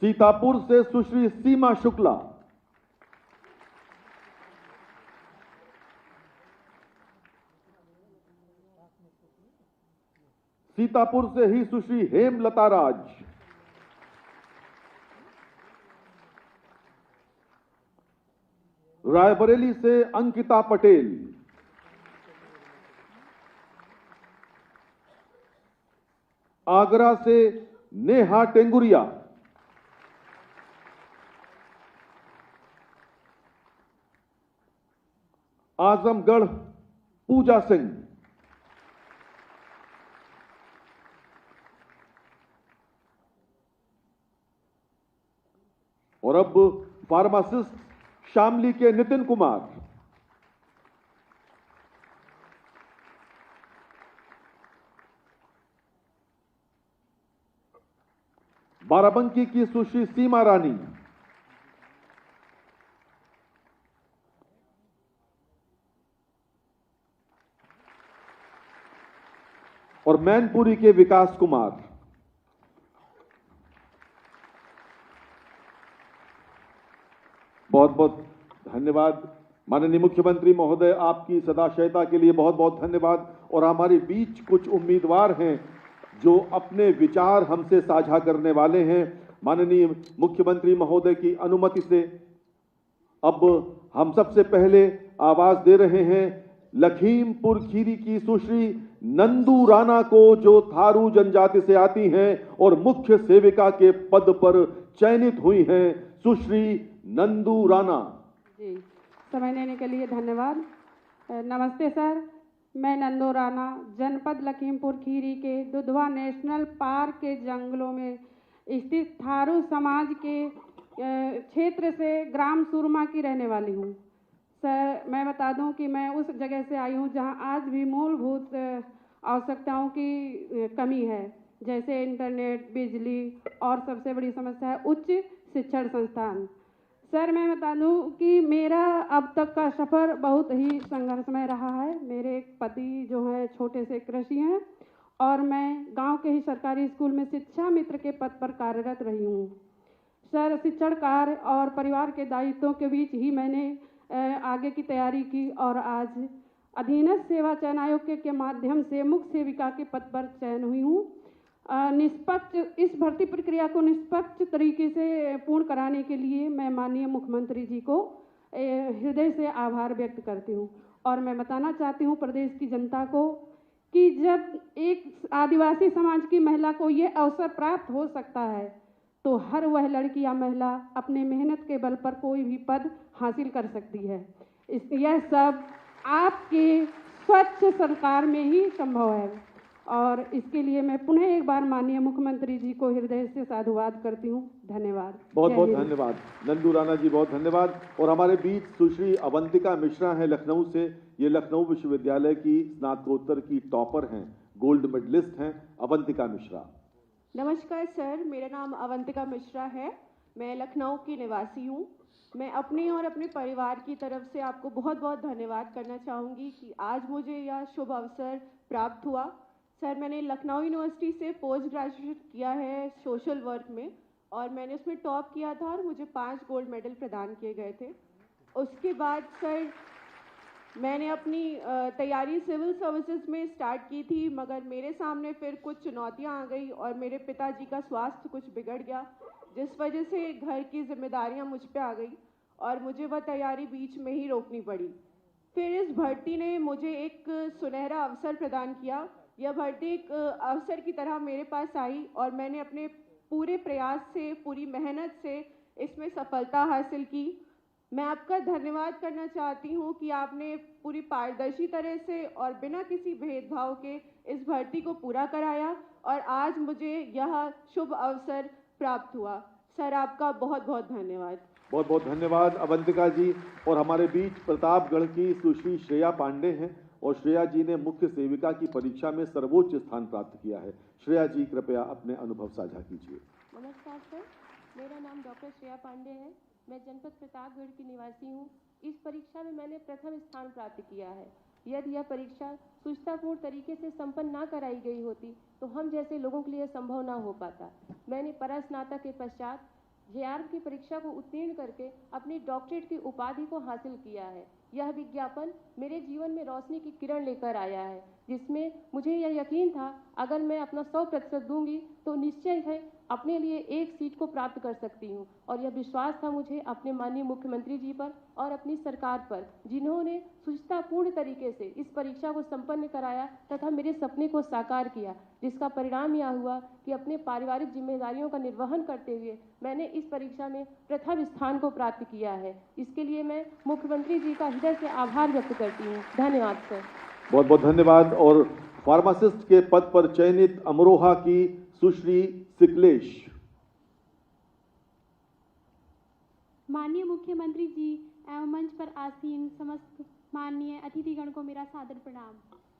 सीतापुर से सुश्री सीमा शुक्ला, सीतापुर से ही सुश्री हेमलता राज, रायबरेली से अंकिता पटेल, आगरा से नेहा टेंगुरिया, आजमगढ़ पूजा सिंह, और अब फार्मासिस्ट शामली के नितिन कुमार, बाराबंकी की सुश्री सीमा रानी, और मैनपुरी के विकास कुमार। बहुत बहुत धन्यवाद माननीय मुख्यमंत्री महोदय, आपकी सदाशयता के लिए बहुत बहुत धन्यवाद। और हमारे बीच कुछ उम्मीदवार हैं जो अपने विचार हमसे साझा करने वाले हैं। माननीय मुख्यमंत्री महोदय की अनुमति से अब हम सबसे पहले आवाज दे रहे हैं लखीमपुर खीरी की सुश्री नंदू राणा को, जो थारू जनजाति से आती हैं और मुख्य सेविका के पद पर चयनित हुई हैं, सुश्री नंदू राणा जी। समय लेने के लिए धन्यवाद। नमस्ते सर, मैं नंदू राणा जनपद लखीमपुर खीरी के दुधवा नेशनल पार्क के जंगलों में स्थित थारू समाज के क्षेत्र से ग्राम सुरमा की रहने वाली हूँ। सर, मैं बता दूं कि मैं उस जगह से आई हूँ जहाँ आज भी मूलभूत आवश्यकताओं की कमी है, जैसे इंटरनेट, बिजली और सबसे बड़ी समस्या है उच्च शिक्षण संस्थान। सर, मैं बता दूं कि मेरा अब तक का सफ़र बहुत ही संघर्षमय रहा है। मेरे पति जो है छोटे से कृषि हैं और मैं गांव के ही सरकारी स्कूल में शिक्षा मित्र के पद पर कार्यरत रही हूं। सर, शिक्षण कार्य और परिवार के दायित्वों के बीच ही मैंने आगे की तैयारी की और आज अधीनस्थ सेवा चयन आयोग के माध्यम से मुख्य सेविका के पद पर चयन हुई हूँ। निष्पक्ष इस भर्ती प्रक्रिया को निष्पक्ष तरीके से पूर्ण कराने के लिए मैं माननीय मुख्यमंत्री जी को हृदय से आभार व्यक्त करती हूँ। और मैं बताना चाहती हूँ प्रदेश की जनता को कि जब एक आदिवासी समाज की महिला को ये अवसर प्राप्त हो सकता है तो हर वह लड़की या महिला अपने मेहनत के बल पर कोई भी पद हासिल कर सकती है। यह सब आपके स्वच्छ सरकार में ही संभव है और इसके लिए मैं पुनः एक बार माननीय मुख्यमंत्री जी को हृदय से साधुवाद करती हूँ। धन्यवाद। बहुत बहुत धन्यवाद नंदू राणा जी, बहुत धन्यवाद। और हमारे बीच सुश्री अवंतिका मिश्रा हैं लखनऊ से। ये लखनऊ विश्वविद्यालय की स्नातकोत्तर की टॉपर हैं, गोल्ड मेडलिस्ट हैं। अवंतिका मिश्रा। नमस्कार सर, मेरा नाम अवंतिका मिश्रा है। मैं लखनऊ की निवासी हूँ। मैं अपने और अपने परिवार की तरफ से आपको बहुत बहुत धन्यवाद करना चाहूँगी कि आज मुझे यह शुभ अवसर प्राप्त हुआ। सर, मैंने लखनऊ यूनिवर्सिटी से पोस्ट ग्रेजुएट किया है सोशल वर्क में और मैंने उसमें टॉप किया था और मुझे 5 गोल्ड मेडल प्रदान किए गए थे। उसके बाद सर मैंने अपनी तैयारी सिविल सर्विसेज में स्टार्ट की थी, मगर मेरे सामने फिर कुछ चुनौतियां आ गई और मेरे पिताजी का स्वास्थ्य कुछ बिगड़ गया, जिस वजह से घर की जिम्मेदारियां मुझ पे आ गई और मुझे वह तैयारी बीच में ही रोकनी पड़ी। फिर इस भर्ती ने मुझे एक सुनहरा अवसर प्रदान किया। यह भर्ती एक अवसर की तरह मेरे पास आई और मैंने अपने पूरे प्रयास से, पूरी मेहनत से इसमें सफलता हासिल की। मैं आपका धन्यवाद करना चाहती हूँ कि आपने पूरी पारदर्शी तरह से और बिना किसी भेदभाव के इस भर्ती को पूरा कराया और आज मुझे यह शुभ अवसर प्राप्त हुआ। सर, आपका बहुत बहुत धन्यवाद। बहुत बहुत धन्यवाद अवंतिका जी। और हमारे बीच प्रतापगढ़ की सुश्री श्रेया पांडे हैं और श्रेया जी ने मुख्य सेविका की परीक्षा में सर्वोच्च स्थान प्राप्त किया है। श्रेया जी, कृपया अपने अनुभव साझा कीजिए। नमस्कार सर, मेरा नाम डॉक्टर श्रेया पांडे है। मैं जनपद प्रतापगढ़ की निवासी हूँ। इस परीक्षा में मैंने प्रथम स्थान प्राप्त किया है। यदि यह परीक्षा सुचितापूर्ण तरीके से संपन्न ना कराई गई होती तो हम जैसे लोगों के लिए संभव ना हो पाता। मैंने परास्नातक के पश्चात जेआरएफ की परीक्षा को उत्तीर्ण करके अपनी डॉक्टरेट की उपाधि को हासिल किया है। यह विज्ञापन मेरे जीवन में रोशनी की किरण लेकर आया है, जिसमें मुझे यह यकीन था अगर मैं अपना 100% दूंगी तो निश्चय है अपने लिए एक सीट को प्राप्त कर सकती हूं। और यह विश्वास था मुझे अपने माननीय मुख्यमंत्री जी पर और अपनी सरकार पर, जिन्होंने सुचितापूर्ण तरीके से इस परीक्षा को संपन्न कराया तथा मेरे सपने को साकार किया, जिसका परिणाम यह हुआ कि अपने पारिवारिक जिम्मेदारियों का निर्वहन करते हुए मैंने इस परीक्षा में प्रथम स्थान को प्राप्त किया है। इसके लिए मैं मुख्यमंत्री जी का हृदय से आभार व्यक्त करती हूँ। धन्यवाद सर। बहुत बहुत धन्यवाद। और फार्मासिस्ट के पद पर चयनित अमरोहा की सुश्री सिकलेश। माननीय मुख्यमंत्री जी एवं मंच पर आसीन समस्त माननीय अतिथिगण को मेरा सादर प्रणाम।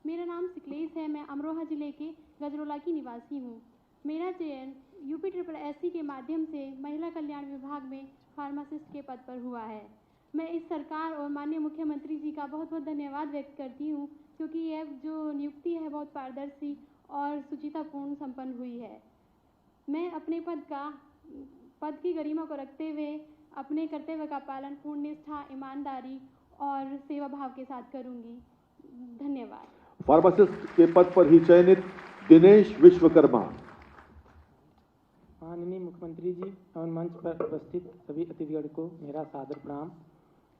मेरा नाम सिकलेश है। मैं अमरोहा जिले के गजरोला की निवासी हूँ। मेरा चयन UPSSC के माध्यम से महिला कल्याण विभाग में फार्मासिस्ट के पद पर हुआ है। मैं इस सरकार और माननीय मुख्यमंत्री जी का बहुत बहुत धन्यवाद व्यक्त करती हूँ, क्योंकि यह जो नियुक्ति है बहुत पारदर्शी और सुचितापूर्ण संपन्न हुई है। मैं अपने पद की गरिमा को रखते हुए अपने कर्तव्य का पालन पूर्ण निष्ठा, ईमानदारी और सेवा भाव के साथ करूंगी। धन्यवाद। फार्मासिस्ट के पद पर ही चयनित दिनेश विश्वकर्मा। माननीय मुख्यमंत्री जी एवं मंच पर उपस्थित सभी अतिथिगण को मेरा सादर प्रणाम।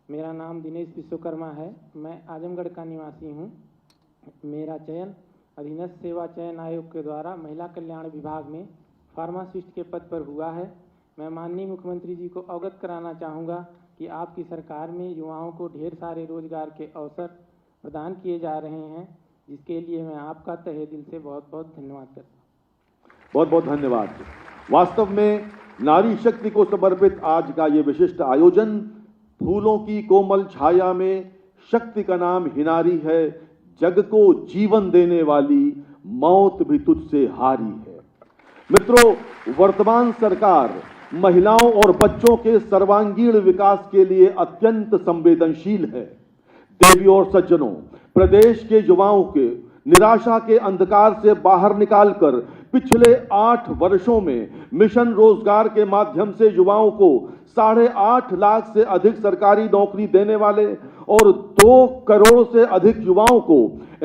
मेरा नाम दिनेश विश्वकर्मा है। मैं आजमगढ़ का निवासी हूँ। मेरा चयन अधीनस्थ सेवा चयन आयोग के द्वारा महिला कल्याण विभाग में फार्मासिस्ट के पद पर हुआ है। मैं माननीय मुख्यमंत्री जी को अवगत कराना चाहूँगा कि आपकी सरकार में युवाओं को ढेर सारे रोजगार के अवसर प्रदान किए जा रहे हैं, जिसके लिए मैं आपका तहे दिल से बहुत बहुत धन्यवाद करता हूँ। बहुत बहुत धन्यवाद। वास्तव में नारी शक्ति को समर्पित आज का ये विशिष्ट आयोजन फूलों की कोमल छाया में शक्ति का नाम हिनारी है, जग को जीवन देने वाली मौत भी तुझसे हारी है। मित्रों, वर्तमान सरकार महिलाओं और बच्चों के सर्वांगीण विकास के लिए अत्यंत संवेदनशील है। देवियों और सज्जनों, प्रदेश के युवाओं के निराशा के अंधकार से बाहर निकालकर पिछले 8 वर्षों में मिशन रोजगार के माध्यम से युवाओं को 8.5 लाख से अधिक सरकारी नौकरी देने वाले और 2 करोड़ से अधिक युवाओं को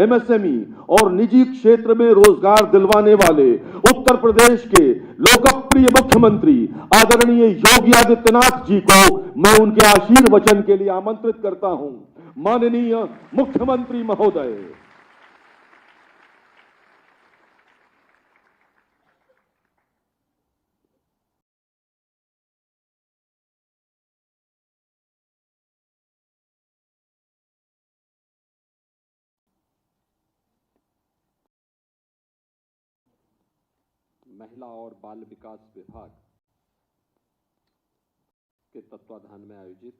MSME और निजी क्षेत्र में रोजगार दिलवाने वाले उत्तर प्रदेश के लोकप्रिय मुख्यमंत्री आदरणीय योगी आदित्यनाथ जी को मैं उनके आशीर्वचन के लिए आमंत्रित करता हूं। माननीय मुख्यमंत्री महोदय। महिला और बाल विकास विभाग के तत्वाधान में आयोजित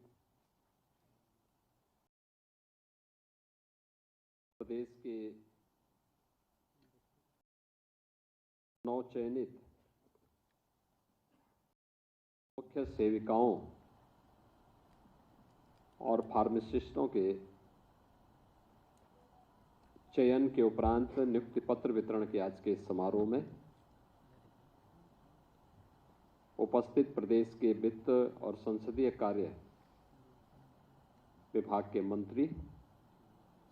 प्रदेश के नवचयनित मुख्य सेविकाओं और फार्मासिस्टों के चयन के उपरांत नियुक्ति पत्र वितरण के आज के समारोह में उपस्थित प्रदेश के वित्त और संसदीय कार्य विभाग के मंत्री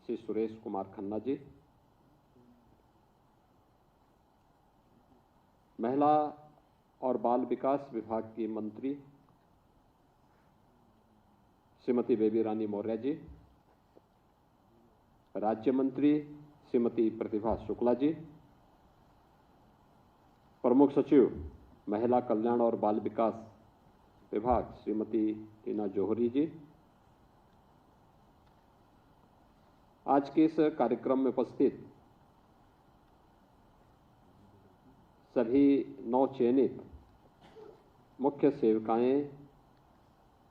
श्री सुरेश कुमार खन्ना जी, महिला और बाल विकास विभाग की मंत्री श्रीमती बेबी रानी मौर्य जी, राज्य मंत्री श्रीमती प्रतिभा शुक्ला जी, प्रमुख सचिव महिला कल्याण और बाल विकास विभाग श्रीमती टीना जौहरी जी, आज के इस कार्यक्रम में उपस्थित सभी नवचयनित मुख्य सेविकाएं,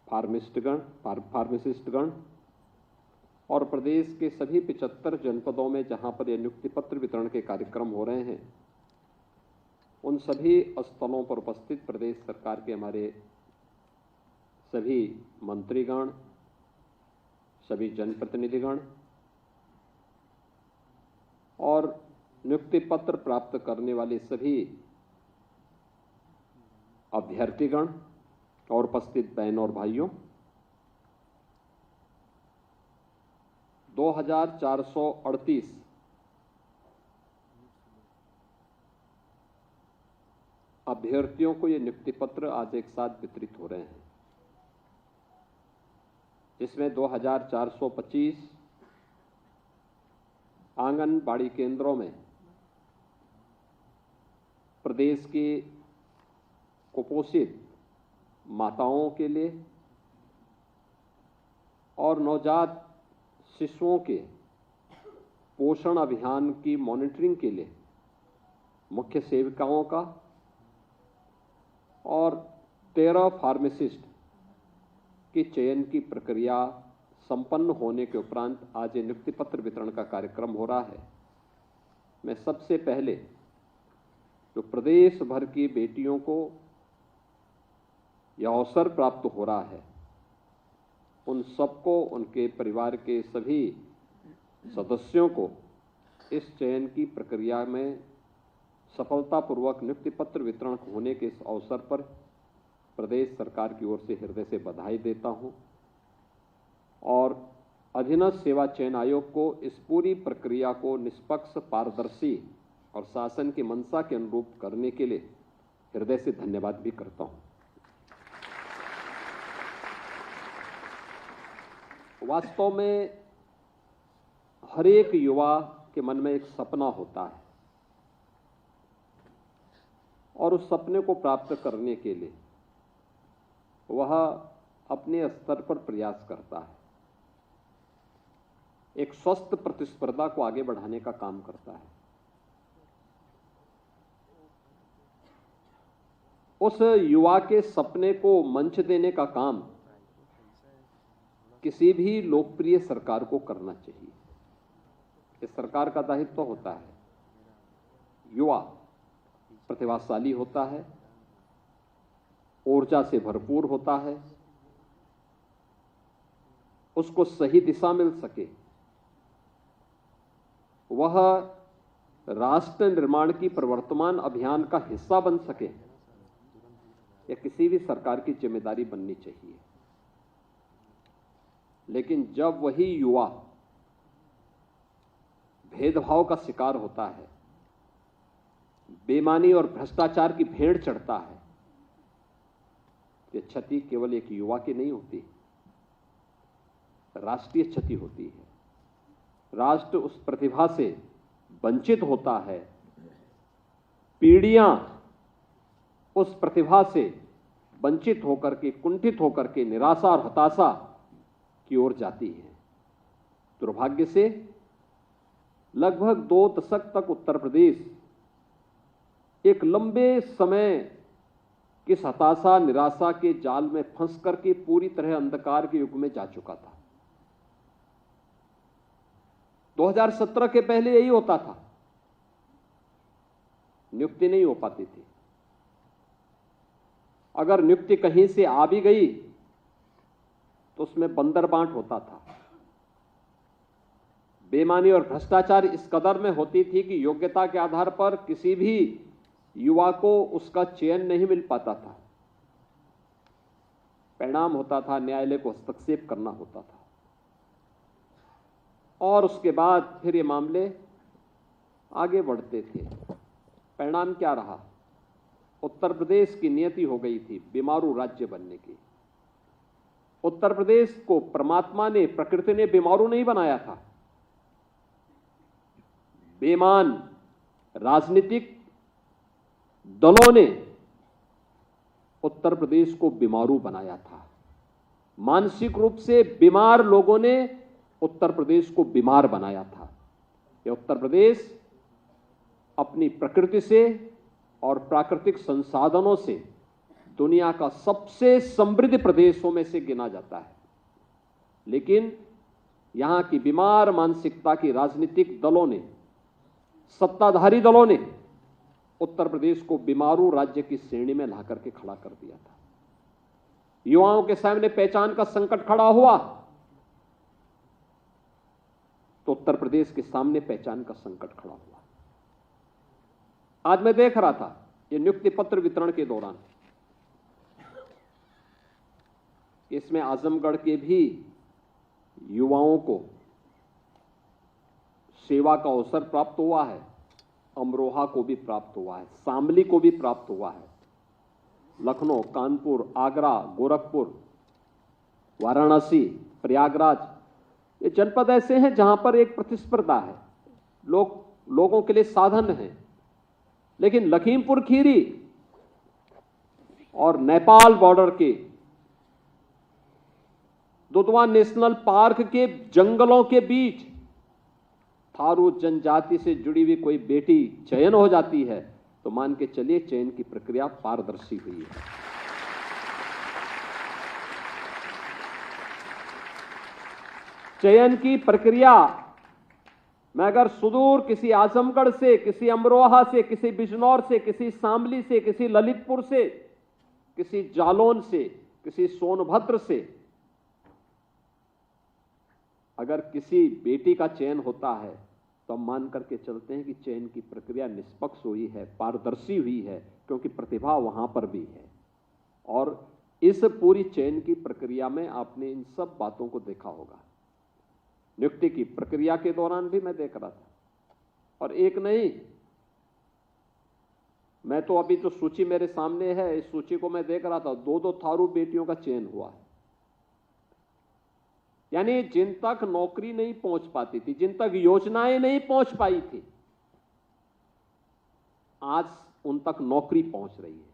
फार्मासिस्टगण और प्रदेश के सभी 75 जनपदों में जहां पर ये नियुक्ति पत्र वितरण के कार्यक्रम हो रहे हैं, उन सभी स्थलों पर उपस्थित प्रदेश सरकार के हमारे सभी मंत्रीगण, सभी जनप्रतिनिधिगण और नियुक्ति पत्र प्राप्त करने वाले सभी अभ्यर्थीगण और उपस्थित बहनों और भाइयों, 2438 अभ्यर्थियों को ये नियुक्ति पत्र आज एक साथ वितरित हो रहे हैं, जिसमें 2425 आंगनबाड़ी केंद्रों में प्रदेश की कुपोषित माताओं के लिए और नवजात शिशुओं के पोषण अभियान की मॉनिटरिंग के लिए मुख्य सेविकाओं का और 13 फार्मासिस्ट की चयन की प्रक्रिया संपन्न होने के उपरांत आज ये नियुक्ति पत्र वितरण का कार्यक्रम हो रहा है। मैं सबसे पहले जो प्रदेश भर की बेटियों को यह अवसर प्राप्त हो रहा है, उन सबको, उनके परिवार के सभी सदस्यों को इस चयन की प्रक्रिया में सफलतापूर्वक नियुक्ति पत्र वितरण होने के इस अवसर पर प्रदेश सरकार की ओर से हृदय से बधाई देता हूं और अधीनस्थ सेवा चयन आयोग को इस पूरी प्रक्रिया को निष्पक्ष, पारदर्शी और शासन की मंशा के अनुरूप करने के लिए हृदय से धन्यवाद भी करता हूं। वास्तव में हर एक युवा के मन में एक सपना होता है और उस सपने को प्राप्त करने के लिए वह अपने स्तर पर प्रयास करता है, एक स्वस्थ प्रतिस्पर्धा को आगे बढ़ाने का काम करता है। उस युवा के सपने को मंच देने का काम किसी भी लोकप्रिय सरकार को करना चाहिए। इस सरकार का दायित्व होता है, युवा प्रतिभाशाली होता है, ऊर्जा से भरपूर होता है, उसको सही दिशा मिल सके, वह राष्ट्र निर्माण की प्रवर्तमान अभियान का हिस्सा बन सके, यह किसी भी सरकार की जिम्मेदारी बननी चाहिए। लेकिन जब वही युवा भेदभाव का शिकार होता है, बेईमानी और भ्रष्टाचार की भेड़ चढ़ता है, ये क्षति केवल एक युवा की नहीं होती, राष्ट्रीय क्षति होती है। राष्ट्र उस प्रतिभा से वंचित होता है, पीढ़ियां उस प्रतिभा से वंचित होकर के, कुंठित होकर के निराशा और हताशा की ओर जाती है। दुर्भाग्य से लगभग 2 दशक तक उत्तर प्रदेश एक लंबे समय किस हताशा, निराशा के जाल में फंस करके पूरी तरह अंधकार के युग में जा चुका था। 2017 के पहले यही होता था, नियुक्ति नहीं हो पाती थी। अगर नियुक्ति कहीं से आ भी गई तो उसमें बंदर बांट होता था। बेईमानी और भ्रष्टाचार इस कदर में होती थी कि योग्यता के आधार पर किसी भी युवा को उसका चयन नहीं मिल पाता था। परिणाम होता था, न्यायालय को हस्तक्षेप करना होता था और उसके बाद फिर ये मामले आगे बढ़ते थे। परिणाम क्या रहा? उत्तर प्रदेश की नियति हो गई थी बीमारू राज्य बनने की। उत्तर प्रदेश को परमात्मा ने, प्रकृति ने बीमारू नहीं बनाया था, बेईमान राजनीतिक दलों ने उत्तर प्रदेश को बीमारू बनाया था। मानसिक रूप से बीमार लोगों ने उत्तर प्रदेश को बीमार बनाया था। यह उत्तर प्रदेश अपनी प्रकृति से और प्राकृतिक संसाधनों से दुनिया का सबसे समृद्ध प्रदेशों में से गिना जाता है, लेकिन यहां की बीमार मानसिकता की राजनीतिक दलों ने, सत्ताधारी दलों ने उत्तर प्रदेश को बीमारू राज्य की श्रेणी में ला करके खड़ा कर दिया था। युवाओं के सामने पहचान का संकट खड़ा हुआ तो उत्तर प्रदेश के सामने पहचान का संकट खड़ा हुआ। आज मैं देख रहा था ये नियुक्ति पत्र वितरण के दौरान इसमें आजमगढ़ के भी युवाओं को सेवा का अवसर प्राप्त हुआ है, अमरोहा को भी प्राप्त हुआ है, शामली को भी प्राप्त हुआ है, लखनऊ, कानपुर, आगरा, गोरखपुर, वाराणसी, प्रयागराज, ये जनपद ऐसे हैं जहां पर एक प्रतिस्पर्धा है, लोगों के लिए साधन है। लेकिन लखीमपुर खीरी और नेपाल बॉर्डर के दुधवा नेशनल पार्क के जंगलों के बीच थारू जनजाति से जुड़ी हुई कोई बेटी चयन हो जाती है तो मान के चलिए चयन की प्रक्रिया पारदर्शी हुई है। चयन की प्रक्रिया में अगर सुदूर किसी आजमगढ़ से, किसी अमरोहा से, किसी बिजनौर से, किसी शामली से, किसी ललितपुर से, किसी जालौन से, किसी सोनभद्र से अगर किसी बेटी का चयन होता है तो हम मान करके चलते हैं कि चयन की प्रक्रिया निष्पक्ष हुई है, पारदर्शी हुई है, क्योंकि प्रतिभा वहां पर भी है। और इस पूरी चयन की प्रक्रिया में आपने इन सब बातों को देखा होगा। नियुक्ति की प्रक्रिया के दौरान भी मैं देख रहा था, और एक नहीं, मैं तो अभी जो सूची मेरे सामने है इस सूची को मैं देख रहा था, 2-2 थारू बेटियों का चयन हुआ है। यानी जिन तक नौकरी नहीं पहुंच पाती थी, जिन तक योजनाएं नहीं पहुंच पाई थी, आज उन तक नौकरी पहुंच रही है।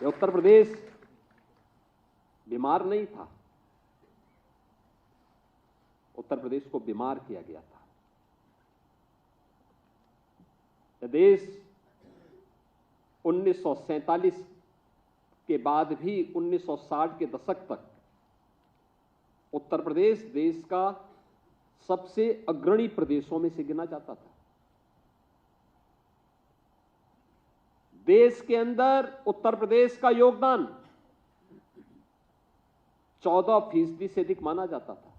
उत्तर प्रदेश बीमार नहीं था, उत्तर प्रदेश को बीमार किया गया था। यह देश 1947 के बाद भी 1960 के दशक तक उत्तर प्रदेश देश का सबसे अग्रणी प्रदेशों में से गिना जाता था। देश के अंदर उत्तर प्रदेश का योगदान 14% से अधिक माना जाता था।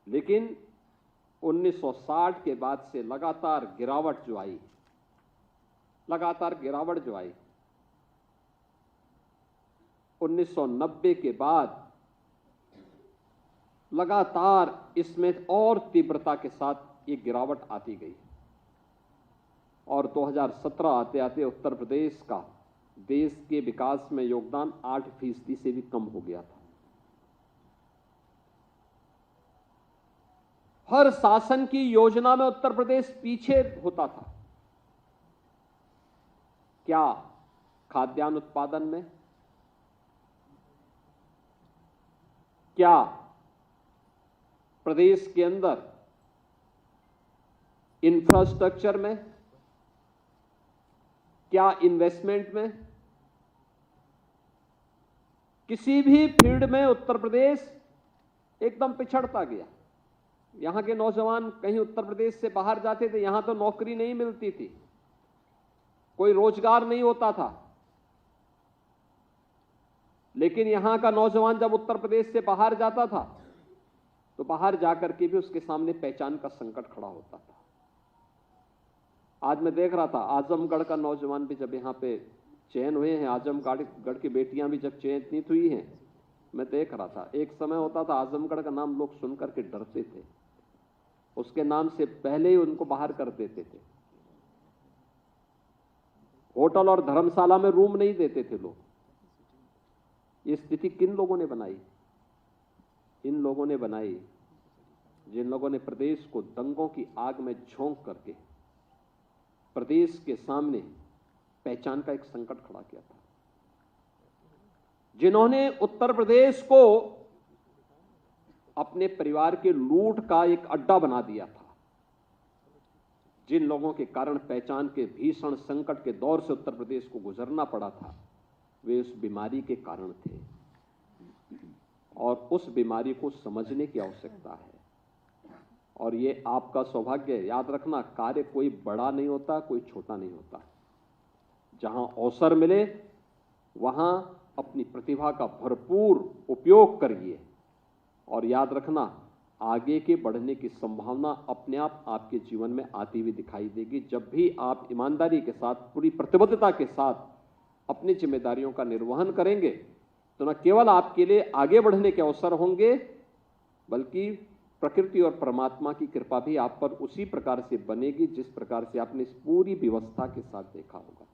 लेकिन 1960 के बाद से लगातार गिरावट जो आई, 1990 के बाद लगातार इसमें और तीव्रता के साथ ये गिरावट आती गई, और 2017 आते आते उत्तर प्रदेश का देश के विकास में योगदान 8% से भी कम हो गया था। हर शासन की योजना में उत्तर प्रदेश पीछे होता था। क्या खाद्यान्न उत्पादन में, क्या प्रदेश के अंदर इंफ्रास्ट्रक्चर में, क्या इन्वेस्टमेंट में, किसी भी फील्ड में उत्तर प्रदेश एकदम पिछड़ता गया। यहां के नौजवान कहीं उत्तर प्रदेश से बाहर जाते थे, यहां तो नौकरी नहीं मिलती थी, कोई रोजगार नहीं होता था। लेकिन यहां का नौजवान जब उत्तर प्रदेश से बाहर जाता था तो बाहर जाकर के भी उसके सामने पहचान का संकट खड़ा होता था। आज मैं देख रहा था आजमगढ़ का नौजवान भी जब यहां पे चयन हुए हैं, आजमगढ़ की बेटियां भी जब चयनित हुई हैं, मैं देख रहा था एक समय होता था आजमगढ़ का नाम लोग सुनकर के डरते थे, उसके नाम से पहले ही उनको बाहर कर देते थे। होटल और धर्मशाला में रूम नहीं देते थे लोग। ये स्थिति किन लोगों ने बनाई? इन लोगों ने बनाई जिन लोगों ने प्रदेश को दंगों की आग में झोंक करके प्रदेश के सामने पहचान का एक संकट खड़ा किया था, जिन्होंने उत्तर प्रदेश को अपने परिवार के लूट का एक अड्डा बना दिया था, जिन लोगों के कारण पहचान के भीषण संकट के दौर से उत्तर प्रदेश को गुजरना पड़ा था, वे उस बीमारी के कारण थे, और उस बीमारी को समझने की आवश्यकता है। और ये आपका सौभाग्य है। याद रखना, कार्य कोई बड़ा नहीं होता, कोई छोटा नहीं होता। जहां अवसर मिले वहां अपनी प्रतिभा का भरपूर उपयोग करिए, और याद रखना आगे के बढ़ने की संभावना अपने आप आपके जीवन में आती हुई दिखाई देगी। जब भी आप ईमानदारी के साथ, पूरी प्रतिबद्धता के साथ अपनी जिम्मेदारियों का निर्वहन करेंगे तो न केवल आपके लिए आगे बढ़ने के अवसर होंगे, बल्कि प्रकृति और परमात्मा की कृपा भी आप पर उसी प्रकार से बनेगी जिस प्रकार से आपने इस पूरी व्यवस्था के साथ देखा होगा।